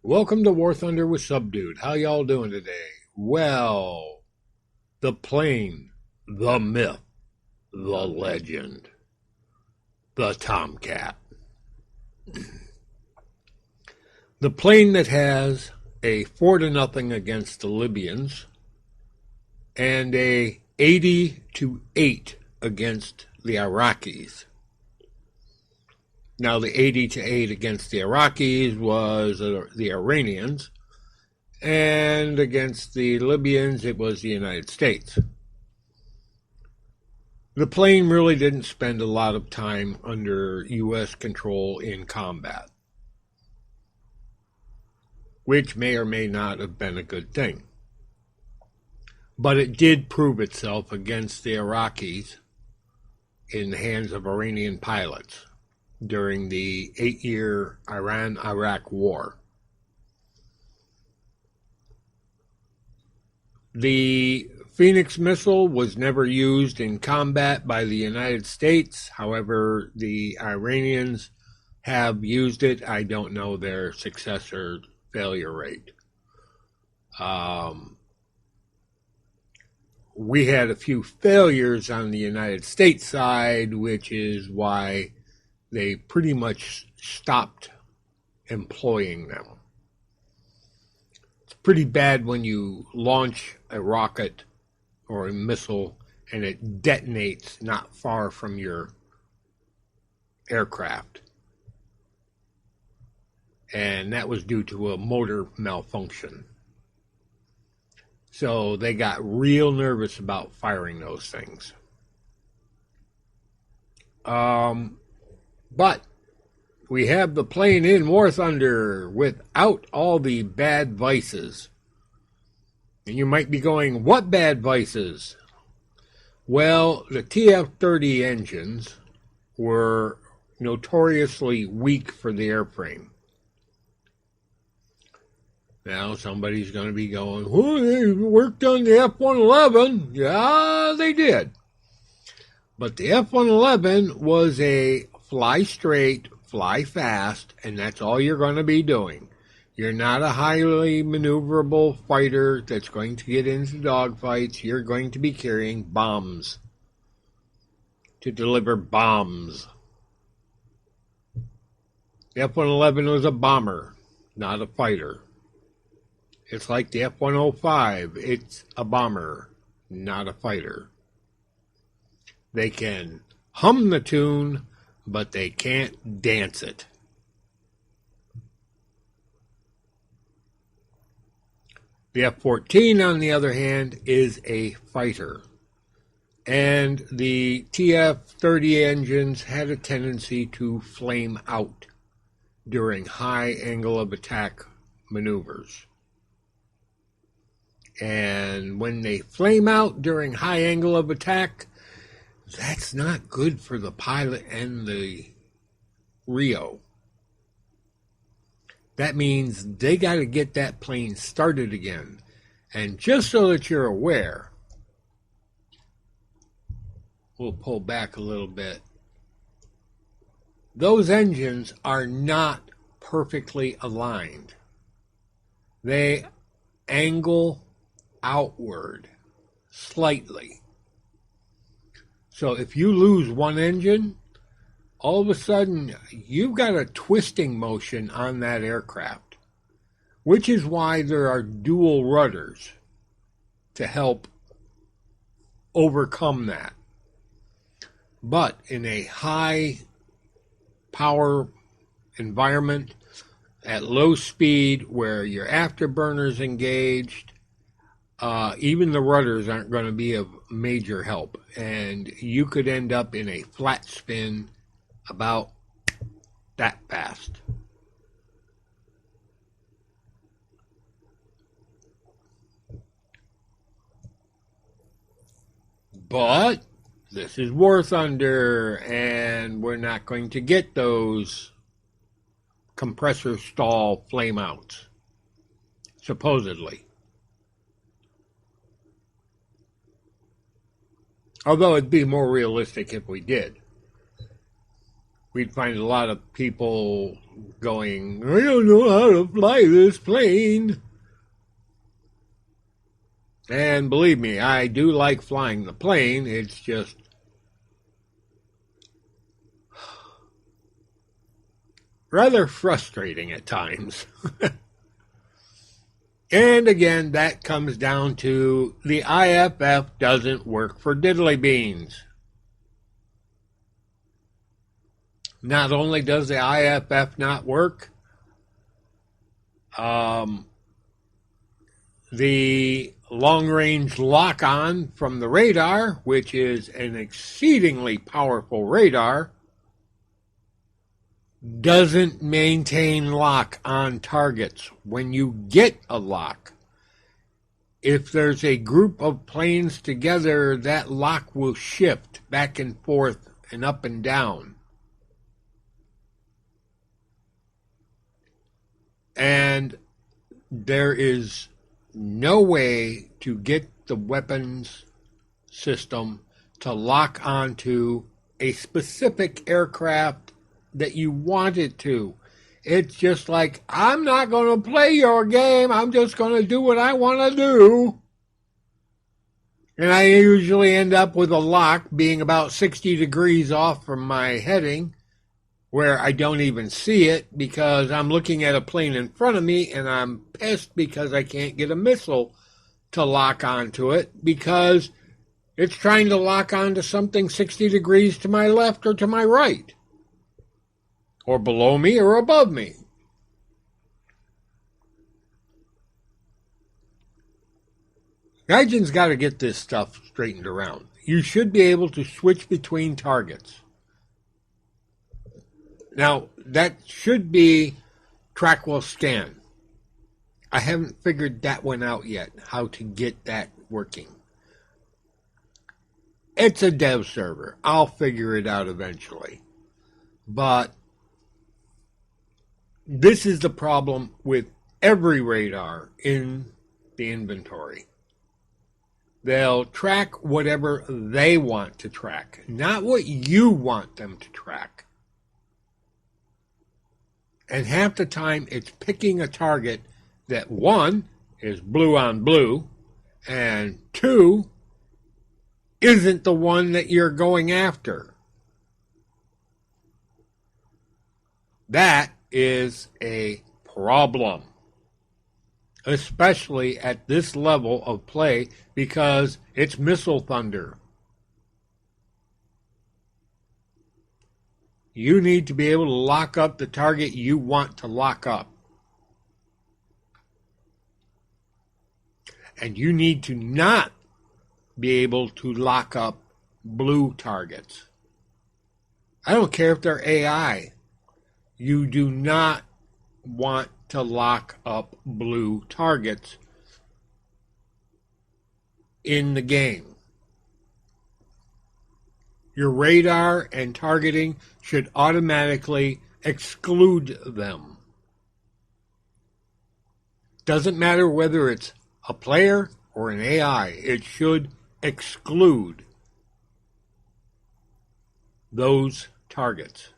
Welcome to War Thunder with Subdued. How y'all doing today? Well, the plane, the myth, the legend, the Tomcat. The plane that has a 4-0 against the Libyans and a 80-8 against the Iraqis. Now, the 80-8 against the Iraqis was the Iranians, and against the Libyans, it was the United States. The plane really didn't spend a lot of time under U.S. control in combat, which may or may not have been a good thing. But it did prove itself against the Iraqis in the hands of Iranian pilots during the 8-year Iran-Iraq War. The Phoenix missile was never used in combat by the United States. However, the Iranians have used it. I don't know their success or failure rate. We had a few failures on the United States side, which is why they pretty much stopped employing them. It's pretty bad when you launch a rocket or a missile and it detonates not far from your aircraft. And that was due to a motor malfunction. So they got real nervous about firing those things. But we have the plane in War Thunder without all the bad vices. And you might be going, what bad vices? Well, the TF-30 engines were notoriously weak for the airframe. Now somebody's going to be going, well, they worked on the F-111. Yeah, they did. But the F-111 was a fly straight, fly fast, and that's all you're going to be doing. You're not a highly maneuverable fighter that's going to get into dogfights. You're going to be carrying bombs to deliver bombs. The F-111 was a bomber, not a fighter. It's like the F-105. It's a bomber, not a fighter. They can hum the tune, but they can't dance it. The F-14, on the other hand, is a fighter. And the TF-30 engines had a tendency to flame out during high angle of attack maneuvers. And when they flame out during high angle of attack, that's not good for the pilot and the Rio. That means they got to get that plane started again. And just so that you're aware, we'll pull back a little bit. Those engines are not perfectly aligned. They angle outward slightly. So if you lose one engine, all of a sudden you've got a twisting motion on that aircraft, which is why there are dual rudders to help overcome that. But in a high power environment at low speed where your afterburner's engaged, even the rudders aren't going to be of major help, and you could end up in a flat spin about that fast. But this is War Thunder, and we're not going to get those compressor stall flameouts, supposedly. Although it'd be more realistic if we did. we'd find a lot of people going, I don't know how to fly this plane. And believe me, I do like flying the plane. It's just rather frustrating at times. And again, that comes down to the IFF doesn't work for diddly beans. Not only does the IFF not work, the long-range lock-on from the radar, which is an exceedingly powerful radar, doesn't maintain lock on targets. When you get a lock, if there's a group of planes together, that lock will shift back and forth and up and down. And there is no way to get the weapons system to lock onto a specific aircraft that you want it to. It's just like, I'm not going to play your game. I'm just going to do what I want to do. And I usually end up with a lock being about 60 degrees off from my heading, where I don't even see it because I'm looking at a plane in front of me and I'm pissed because I can't get a missile to lock onto it because it's trying to lock onto something 60 degrees to my left or to my right, or below me or above me. Gaijin's got to get this stuff straightened around. You should be able to switch between targets. Now, that should be track while scan. I haven't figured that one out yet, how to get that working. It's a dev server. I'll figure it out eventually. But this is the problem with every radar in the inventory. They'll track whatever they want to track, not what you want them to track. And half the time it's picking a target that, one, is blue on blue, and two, isn't the one that you're going after. That is a problem, especially at this level of play, because it's missile thunder. You need to be able to lock up the target you want to lock up. And you need to not be able to lock up blue targets. I don't care if they're AI. You do not want to lock up blue targets in the game. Your radar and targeting should automatically exclude them. Doesn't matter whether it's a player or an AI, it should exclude those targets,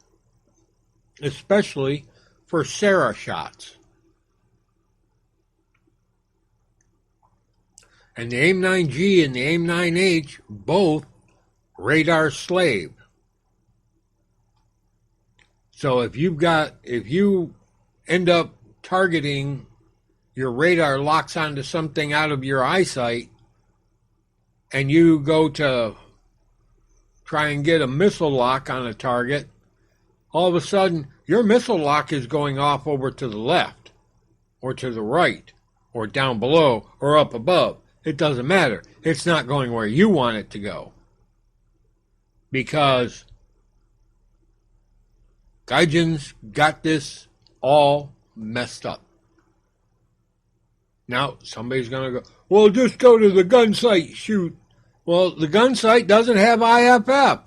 especially for Sarah shots. And the AIM-9G and the AIM-9H, both radar slave. So if you end up targeting, your radar locks onto something out of your eyesight, and you go to try and get a missile lock on a target, all of a sudden your missile lock is going off over to the left, or to the right, or down below, or up above. It doesn't matter. It's not going where you want it to go. Because Gaijin's got this all messed up. Now, somebody's going to go, well, just go to the gun sight, shoot. Well, the gun sight doesn't have IFF.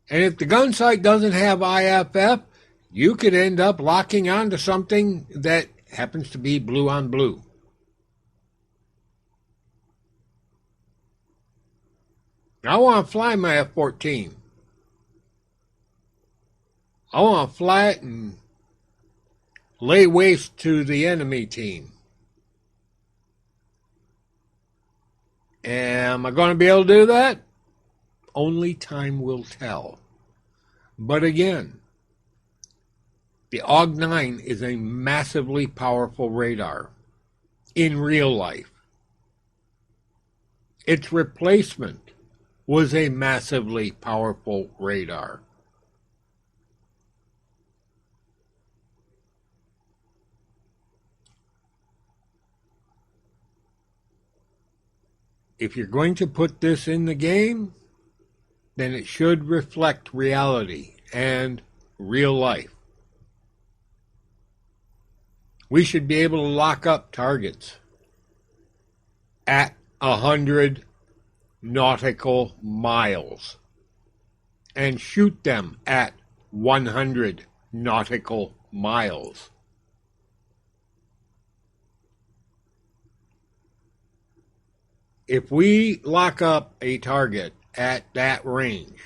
And if the gun sight doesn't have IFF, you could end up locking onto something that happens to be blue on blue. I want to fly my F-14. I want to fly it and lay waste to the enemy team. Am I going to be able to do that? Only time will tell. But again, the AUG-9 is a massively powerful radar in real life. Its replacement was a massively powerful radar. If you're going to put this in the game, then it should reflect reality and real life. We should be able to lock up targets at 100 nautical miles and shoot them at 100 nautical miles. If we lock up a target at that range,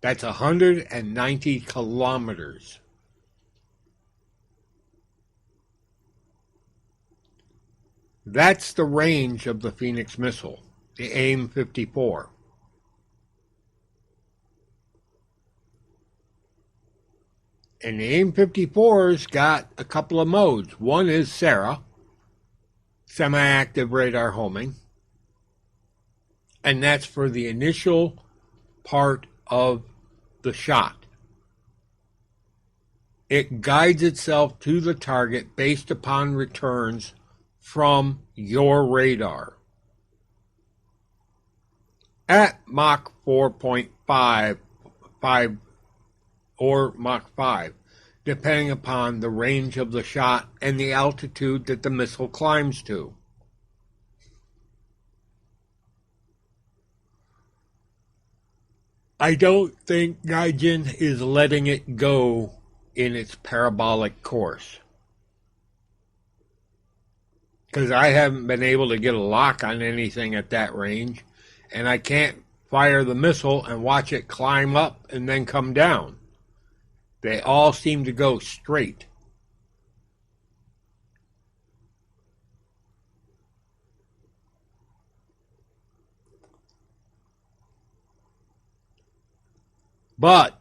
that's 190 kilometers. That's the range of the Phoenix missile, the AIM-54. And the AIM-54's got a couple of modes. One is SARA, semi-active radar homing, and that's for the initial part of the shot. It guides itself to the target based upon returns from your radar at Mach 4.5 or Mach 5, depending upon the range of the shot and the altitude that the missile climbs to. I don't think Gaijin is letting it go in its parabolic course, because I haven't been able to get a lock on anything at that range, and I can't fire the missile and watch it climb up and then come down. They all seem to go straight. But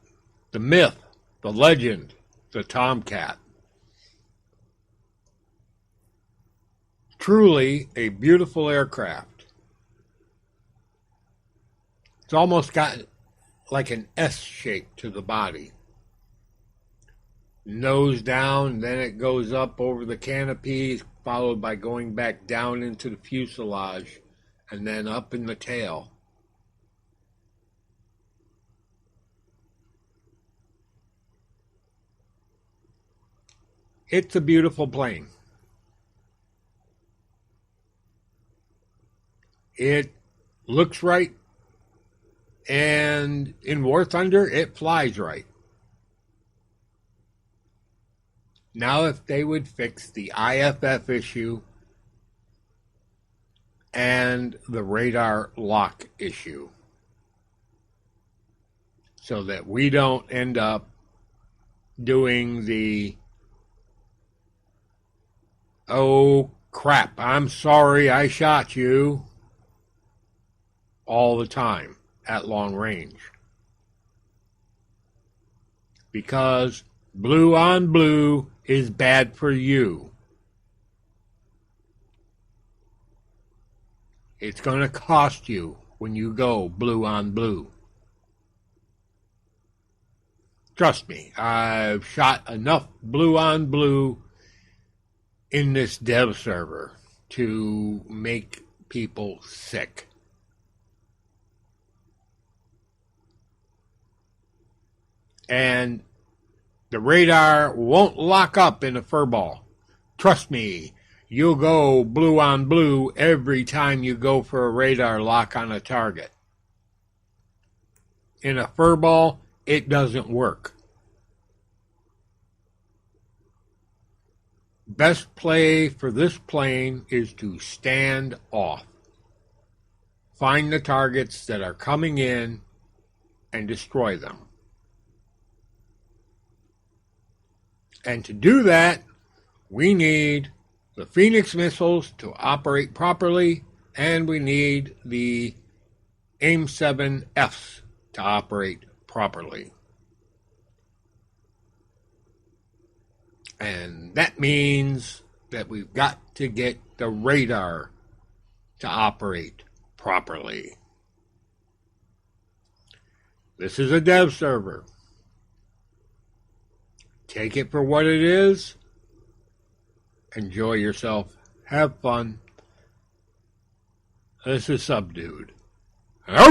the myth, the legend, the Tomcat. Truly a beautiful aircraft. It's almost got like an S shape to the body. Nose down, then it goes up over the canopy, followed by going back down into the fuselage, and then up in the tail. It's a beautiful plane. It looks right, and in War Thunder, it flies right. Now, if they would fix the IFF issue and the radar lock issue, so that we don't end up doing the, oh crap, I'm sorry I shot you, all the time at long range. Because blue on blue is bad for you. It's going to cost you when you go blue on blue. Trust me, I've shot enough blue on blue in this dev server to make people sick. And the radar won't lock up in a furball. Trust me, you'll go blue on blue every time you go for a radar lock on a target. In a furball, it doesn't work. Best play for this plane is to stand off. find the targets that are coming in and destroy them. And to do that, we need the Phoenix missiles to operate properly, and we need the AIM-7Fs to operate properly. And that means that we've got to get the radar to operate properly. This is a dev server. Take it for what it is. Enjoy yourself. Have fun. This is Subdued.